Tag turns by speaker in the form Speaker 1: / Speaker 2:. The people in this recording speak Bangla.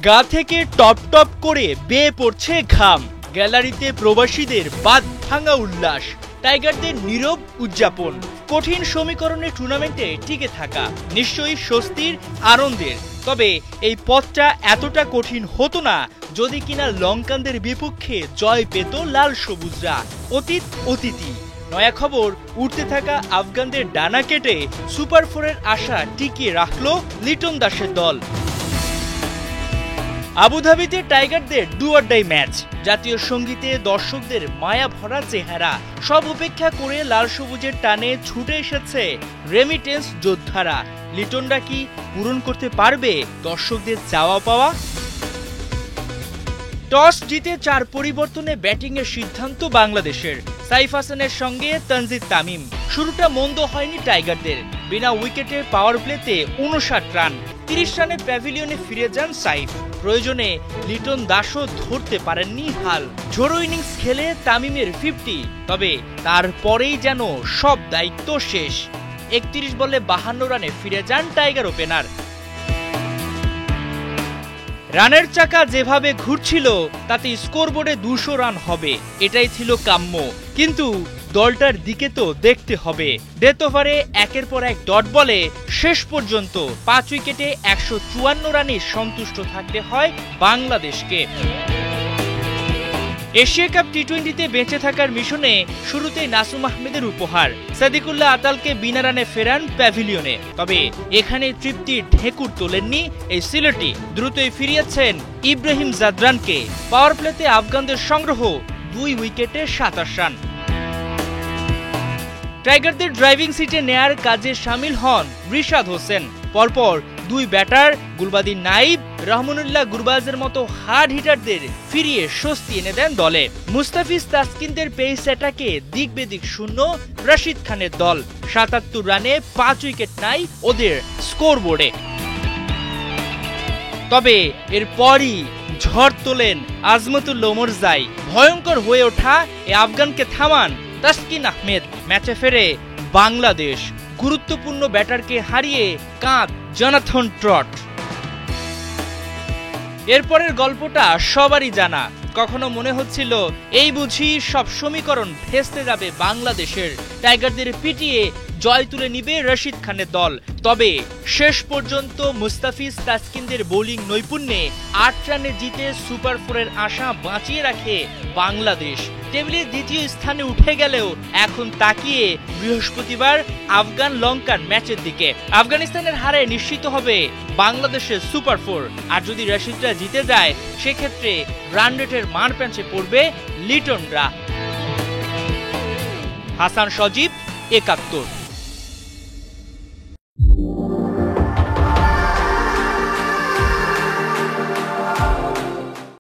Speaker 1: গা থেকে টপ টপ করে বেয়ে পড়ছে ঘাম। গ্যালারিতে প্রবাসীদের বাদ ভাঙা উল্লাস, টাইগারদের নীরব উদযাপন। কঠিন সমীকরণে টুর্নামেন্টে টিকে থাকা নিশ্চয়ই স্বস্তির, আনন্দের। তবে এই পথটা এতটা কঠিন হতো না যদি কিনা লঙ্কানদের বিপক্ষে জয় পেত লাল সবুজরা। অতীত অতিথি। নয়া খবর, উঠতে থাকা আফগানদের ডানা কেটে সুপার ফোরের আশা টিকিয়ে রাখল লিটন দাসের দল। আবুধাবিতে টাইগারদের ডু অর ডাই ম্যাচ। জাতীয় সঙ্গীতে দর্শকদের মায়া ভরা চেহারা। সব উপেক্ষা করে লাল সবুজের টানে ছুটে এসেছে রেমিটেন্স যোদ্ধারা। লিটনরা কি পূরণ করতে পারবে দর্শকদের চাওয়া পাওয়া? টস জিতে ৪ পরিবর্তনে ব্যাটিংয়ের সিদ্ধান্ত বাংলাদেশের। সাইফ হাসানের সঙ্গে তানজিদ তামিম। শুরুটা মন্দ হয়নি টাইগারদের। বিনা উইকেটে পাওয়ার প্লেতে ৫৯ রান। ৩০ রানে প্যাভিলিয়নে ফিরে যান সাইফ। প্রয়োজনে লিটন দাসও ধরতে পারেননি হাল। ঝোড়ো ইনিংস খেলে তামিমের ৫০, তবে তারপরেই যেন সব দায়িত্ব শেষ। ৩১ বলে ৫২ রানে ফিরে যান টাইগার ওপেনার। রানের চাকা যেভাবে ঘুরছিল তাতে স্কোরবোর্ডে ২০০ রান হবে, এটাই ছিল কাম্য। কিন্তু দলটার দিকে তো দেখতে হবে। ডেথ ওভারে একের পর এক ডট বলে শেষ পর্যন্ত ৫ উইকেটে ১৫৪ রানে সন্তুষ্ট থাকতে হয় বাংলাদেশকে। এশিয়া কাপ টি-20তে বেঁচে থাকার মিশনে শুরুতেই নাসুম আহমেদের উপহার। সাদিকুল্লাহ আতালকে বিনা রানে ফেরান প্যাভিলিয়নে। তবে এখানে তৃপ্তির ঢেকুর তোলেননি এই সিলেটি। দ্রুতই ফিরিয়েছেন ইব্রাহিম জাদরানকে। পাওয়ার প্লেতে আফগানদের সংগ্রহ ২ উইকেটে ২৭ রান। টাইগারদের ড্রাইভিং সিটে নেয়ার কাজে সামিল হন রিশাদ হোসেন। পরপর ২ ব্যাটার গুলবাদিন নাইব, রহমানুল্লাহ গুরবাজের মতো হার্ড হিটারদের ফিরিয়ে স্বস্তি এনে দেন দলে। মুস্তাফিজ তাসকিনদের পেস অ্যাটাকে দিক বেদিক শূন্য রশিদ খানের দল। ৭৭ রানে ৫ উইকেট নাই ওদের স্কোরবোর্ডে। তবে এরপরই ঝড় তোলেন আজমতুল্লাহ ওমরজাই। ভয়ঙ্কর হয়ে ওঠা এ আফগানকে থামান তাসকিন আহমেদ। ম্যাচে ফেরে বাংলাদেশ। গুরুত্বপূর্ণ ব্যাটারকে হারিয়ে কাঁদ জনাথন ট্রট। এরপরের গল্পটা সবারই জানা। কখনো মনে হচ্ছিল এই বুঝি সব সমীকরণ ভেস্তে যাবে বাংলাদেশের। টাইগারদের পিটিয়ে জয় তুলে নিবে রশিদ খানের দল। তবে শেষ পর্যন্ত মুস্তাফিজ তাসকিনদের বোলিং নৈপুণ্যে ৮ রানে জিতে সুপার ফোরের আশা বাঁচিয়ে রাখে বাংলাদেশ। টেবিলের দ্বিতীয় স্থানে উঠে গেলেও এখন তাকিয়ে বৃহস্পতিবার আফগান লঙ্কান ম্যাচের দিকে। আফগানিস্তানের হারে নিশ্চিত হবে বাংলাদেশের সুপার ফোর। আর যদি রশিদরা জিতে যায় সেক্ষেত্রে রান রেটের মার প্যাঁচে পড়বে লিটনরা। হাসান সজীব, ৭১।